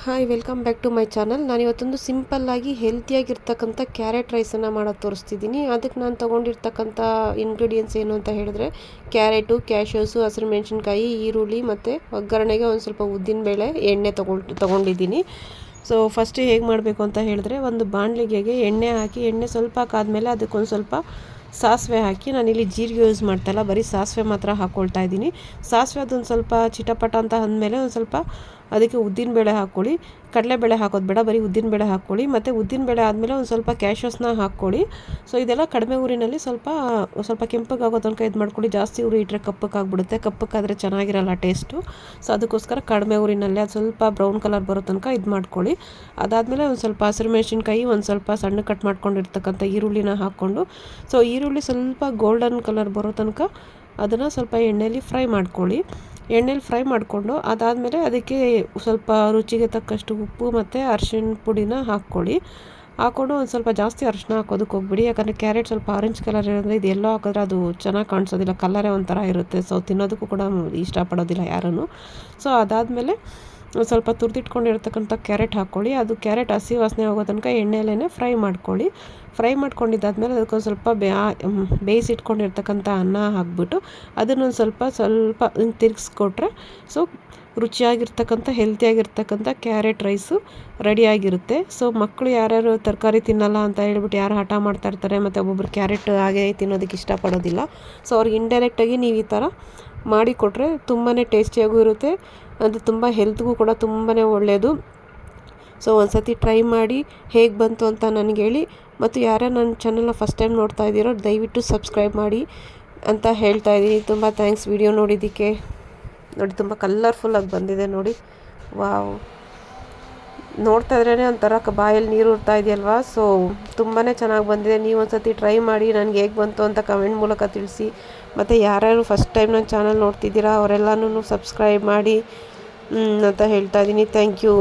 Hi welcome back to my channel. ನಾನಿವತ್ತೊಂದು ಸಿಂಪಲ್ಲಾಗಿ ಹೆಲ್ತಿಯಾಗಿರ್ತಕ್ಕಂಥ ಕ್ಯಾರೆಟ್ ರೈಸನ್ನು ಮಾಡೋದು ತೋರಿಸ್ತಿದ್ದೀನಿ. ಅದಕ್ಕೆ ನಾನು ತೊಗೊಂಡಿರ್ತಕ್ಕಂಥ ಇಂಗ್ರೀಡಿಯೆಂಟ್ಸ್ ಏನು ಅಂತ ಹೇಳಿದ್ರೆ ಕ್ಯಾರೆಟು, ಕ್ಯಾಶ್ಯೂಸು, ಹಸಿರು ಮೆಣಸಿನ್ಕಾಯಿ, ಈರುಳ್ಳಿ ಮತ್ತು ಒಗ್ಗರಣೆಗೆ ಒಂದು ಸ್ವಲ್ಪ ಉದ್ದಿನಬೇಳೆ, ಎಣ್ಣೆ ತೊಗೊಂಡಿದ್ದೀನಿ. ಸೊ ಫಸ್ಟ್ ಹೇಗೆ ಮಾಡಬೇಕು ಅಂತ ಹೇಳಿದ್ರೆ, ಒಂದು ಬಾಣಲಿಗೆಗೆ ಎಣ್ಣೆ ಹಾಕಿ, ಎಣ್ಣೆ ಸ್ವಲ್ಪ ಕಾದ್ಮೇಲೆ ಅದಕ್ಕೊಂದು ಸ್ವಲ್ಪ ಸಾಸಿವೆ ಹಾಕಿ, ನಾನಿಲ್ಲಿ ಜೀರಿಗೆ ಯೂಸ್ ಮಾಡ್ತಾಯಿಲ್ಲ, ಬರೀ ಸಾಸಿವೆ ಮಾತ್ರ ಹಾಕ್ಕೊಳ್ತಾ ಇದ್ದೀನಿ. ಸಾಸಿವೆ ಅದೊಂದು ಸ್ವಲ್ಪ ಚಿಟಪಟ ಅಂತ ಅಂದಮೇಲೆ ಒಂದು ಸ್ವಲ್ಪ ಅದಕ್ಕೆ ಉದ್ದಿನಬೇಳೆ ಹಾಕ್ಕೊಳ್ಳಿ. ಕಡಲೆಬೇಳೆ ಹಾಕೋದು ಬೇಡ, ಬರೀ ಉದ್ದಿನಬೇಳೆ ಹಾಕ್ಕೊಳ್ಳಿ. ಮತ್ತು ಉದ್ದಿನಬೇಳೆ ಆದಮೇಲೆ ಒಂದು ಸ್ವಲ್ಪ ಕ್ಯಾಶ್ಯೂಸ್ನ ಹಾಕ್ಕೊಳ್ಳಿ. ಸೊ ಇದೆಲ್ಲ ಕಡಿಮೆ ಊರಿನಲ್ಲಿ ಸ್ವಲ್ಪ ಕೆಂಪಗಾಗೋ ತನಕ ಇದು ಮಾಡ್ಕೊಳ್ಳಿ. ಜಾಸ್ತಿ ಉರಿ ಇಟ್ಟರೆ ಕಪ್ಪಕ್ಕಾಗ್ಬಿಡುತ್ತೆ, ಕಪ್ಪಕ್ಕಾದರೆ ಚೆನ್ನಾಗಿರಲ್ಲ ಟೇಸ್ಟು. ಸೊ ಅದಕ್ಕೋಸ್ಕರ ಕಡಿಮೆ ಊರಿನಲ್ಲಿ ಅದು ಸ್ವಲ್ಪ ಬ್ರೌನ್ ಕಲರ್ ಬರೋ ತನಕ ಇದು ಮಾಡ್ಕೊಳ್ಳಿ. ಅದಾದಮೇಲೆ ಒಂದು ಸ್ವಲ್ಪ ಹಸಿರು ಮೆಣಸಿನ್ಕಾಯಿ, ಒಂದು ಸ್ವಲ್ಪ ಸಣ್ಣ ಕಟ್ ಮಾಡ್ಕೊಂಡಿರ್ತಕ್ಕಂಥ ಈರುಳ್ಳಿನ ಹಾಕ್ಕೊಂಡು, ಸೊ ಈರುಳ್ಳಿ ಸ್ವಲ್ಪ ಗೋಲ್ಡನ್ ಕಲರ್ ಬರೋ ತನಕ ಅದನ್ನು ಸ್ವಲ್ಪ ಎಣ್ಣೆಯಲ್ಲಿ ಫ್ರೈ ಮಾಡ್ಕೊಳ್ಳಿ. ಎಣ್ಣೆಲಿ ಫ್ರೈ ಮಾಡಿಕೊಂಡು ಅದಾದಮೇಲೆ ಅದಕ್ಕೆ ಸ್ವಲ್ಪ ರುಚಿಗೆ ತಕ್ಕಷ್ಟು ಉಪ್ಪು ಮತ್ತು ಅರಿಶಿಣ ಪುಡಿನ ಹಾಕ್ಕೊಂಡು ಒಂದು ಸ್ವಲ್ಪ ಜಾಸ್ತಿ ಅರಿಶಿನ ಹಾಕೋದಕ್ಕೆ ಹೋಗ್ಬಿಡಿ. ಯಾಕಂದರೆ ಕ್ಯಾರೆಟ್ ಸ್ವಲ್ಪ ಆರೆಂಜ್ ಕಲರ್ ಇರೋದ್ರೆ ಇದು ಎಲ್ಲೋ ಹಾಕಿದ್ರೆ ಅದು ಚೆನ್ನಾಗಿ ಕಾಣಿಸೋದಿಲ್ಲ, ಕಲರೇ ಒಂಥರ ಇರುತ್ತೆ. ಸೊ ತಿನ್ನೋದಕ್ಕೂ ಕೂಡ ಇಷ್ಟಪಡೋದಿಲ್ಲ ಯಾರೂ. ಸೊ ಅದಾದಮೇಲೆ ಸ್ವಲ್ಪ ತುರಿದಿಟ್ಕೊಂಡಿರ್ತಕ್ಕಂಥ ಕ್ಯಾರೆಟ್ ಹಾಕ್ಕೊಳ್ಳಿ. ಅದು ಕ್ಯಾರೆಟ್ ಹಸಿ ವಾಸನೆ ಹೋಗೋ ತನಕ ಎಣ್ಣೆಯಲ್ಲೇ ಫ್ರೈ ಮಾಡ್ಕೊಳ್ಳಿ. ಫ್ರೈ ಮಾಡ್ಕೊಂಡಿದ್ದಾದ್ಮೇಲೆ ಅದಕ್ಕೊಂದು ಸ್ವಲ್ಪ ಬೇಯಿಸಿಟ್ಕೊಂಡಿರ್ತಕ್ಕಂಥ ಅನ್ನ ಹಾಕ್ಬಿಟ್ಟು ಅದನ್ನೊಂದು ಸ್ವಲ್ಪ ತಿರುಗಿಸ್ಕೊಟ್ರೆ ಸೊ ರುಚಿಯಾಗಿರ್ತಕ್ಕಂಥ ಹೆಲ್ತಿಯಾಗಿರ್ತಕ್ಕಂಥ ಕ್ಯಾರೆಟ್ ರೈಸು ರೆಡಿಯಾಗಿರುತ್ತೆ. ಸೊ ಮಕ್ಕಳು ಯಾರ್ಯಾರು ತರಕಾರಿ ತಿನ್ನಲ್ಲ ಅಂತ ಹೇಳ್ಬಿಟ್ಟು ಯಾರು ಹಠ ಮಾಡ್ತಾ ಇರ್ತಾರೆ, ಮತ್ತು ಒಬ್ಬೊಬ್ರು ಕ್ಯಾರೆಟ್ ಹಾಗೆ ತಿನ್ನೋದಕ್ಕೆ ಇಷ್ಟಪಡೋದಿಲ್ಲ. ಸೊ ಅವ್ರಿಗೆ ಇಂಡೈರೆಕ್ಟಾಗಿ ನೀವು ಈ ಥರ ಮಾಡಿಕೊಟ್ರೆ ತುಂಬಾ ಟೇಸ್ಟಿಯಾಗೂ ಇರುತ್ತೆ, ಅದು ತುಂಬ ಹೆಲ್ತ್ಗೂ ಕೂಡ ತುಂಬಾ ಒಳ್ಳೆಯದು. ಸೊ ಒಂದು ಸತಿ ಟ್ರೈ ಮಾಡಿ ಹೇಗೆ ಬಂತು ಅಂತ ನನಗೆ ಹೇಳಿ. ಮತ್ತು ಯಾರ್ಯಾರು ನನ್ನ ಚಾನಲ್ನ ಫಸ್ಟ್ ಟೈಮ್ ನೋಡ್ತಾ ಇದ್ದೀರೋ ದಯವಿಟ್ಟು ಸಬ್ಸ್ಕ್ರೈಬ್ ಮಾಡಿ ಅಂತ ಹೇಳ್ತಾ ಇದ್ದೀನಿ. ತುಂಬ ಥ್ಯಾಂಕ್ಸ್ ವಿಡಿಯೋ ನೋಡಿದ್ದಕ್ಕೆ. ನೋಡಿ ತುಂಬ ಕಲರ್ಫುಲ್ಲಾಗಿ ಬಂದಿದೆ ನೋಡಿ, ವಾವ್, ನೋಡ್ತಾ ಇದ್ರೇ ಒಂಥರ ಬಾಯಲ್ಲಿ ನೀರು ಉರ್ತಾ ಇದೆಯಲ್ವಾ. ಸೊ ತುಂಬಾ ಚೆನ್ನಾಗಿ ಬಂದಿದೆ. ನೀವು ಒಂದು ಸತಿ ಟ್ರೈ ಮಾಡಿ ನನಗೆ ಹೇಗೆ ಬಂತು ಅಂತ ಕಮೆಂಟ್ ಮೂಲಕ ತಿಳಿಸಿ. ಮತ್ತು ಯಾರ್ಯಾರು ಫಸ್ಟ್ ಟೈಮ್ ನನ್ನ ಚಾನಲ್ ನೋಡ್ತಿದ್ದೀರಾ ಅವರೆಲ್ಲನೂ ಸಬ್ಸ್ಕ್ರೈಬ್ ಮಾಡಿ ಅಂತ ಹೇಳ್ತಾ ಇದ್ದೀನಿ. Thank you.